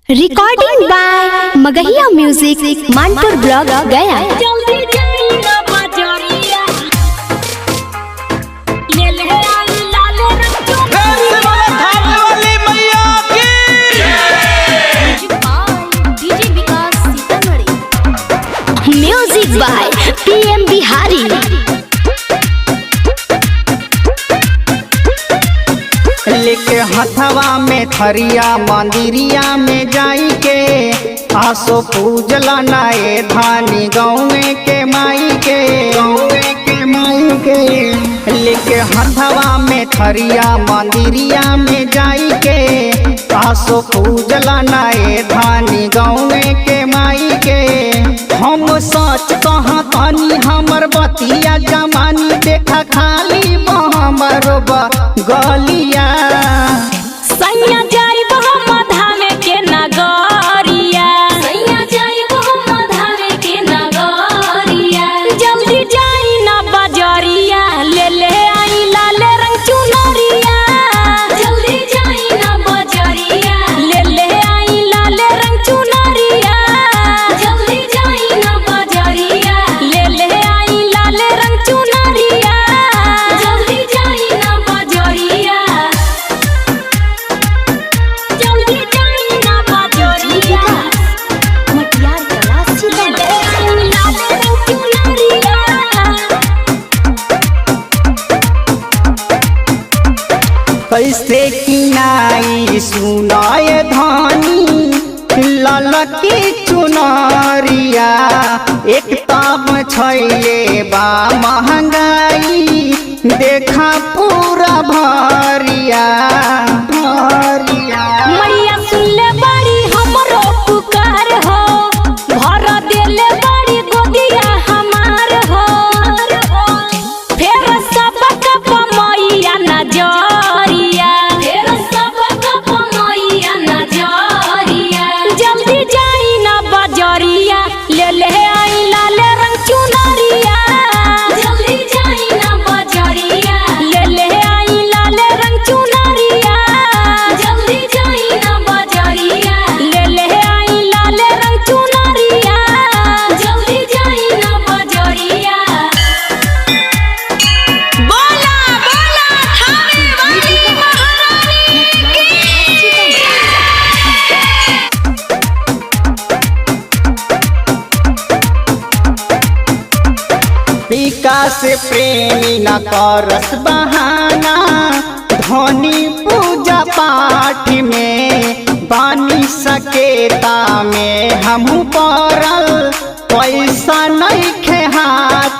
Recording by Magahiya music Manpur block Gaya. Music by PM Bihari. लेके हथवा में थरिया मंदिरिया में जाई के आसो पूजला नाए धानी गौवे के माई के लेके हथवा में थरिया मंदिरिया में जाई के आसो पूजला नाए धानी गौवे के माई के। हम सच कहाँ तानी हमर बतिया जमानी देखा खाली हमर गलिया सैया जाई हम धामे के नगरिया, सैया जाई हम धामे के नगरिया। जल्दी जाई ना बजरिया ले ले आई लाल रंग चुनरिया। जल्दी जाई ना बजरिया ले ले आई लाल रंग चुनरिया। जल्दी जाई ना बजरिया ले ले आई लाल रंग चुनरिया। जल्दी जाई ना बजरिया कैसे किनाई सुनाए धानी ललकी चुनरिया। एक ताब छैले बा महंगाई देखा पूरा भरिया मैया सुनले बड़ी हमरो पुकार हो, भर देले बड़ी गोदिया हमार हो। फेर सबक मैया नजरिया, फेर सबक मैया नजरिया। जल्दी जाई ना बजरिया ले ले आई लाल रंग चुनरिया। जल्दी जाई ना बजरिया ले ले आई लाल रंग चुनरिया। जल्दी जाई ना बजरिया ले ले आई लाल रंग चुनरिया। जल्दी जाई ना बजरिया। बोला बोला थाने वाली महारानी विकास प्रेमी न करस बहाना धनी पूजा पाठ में बानी सकेता में हमहू पड़ल पैसा नहीं खे हाथ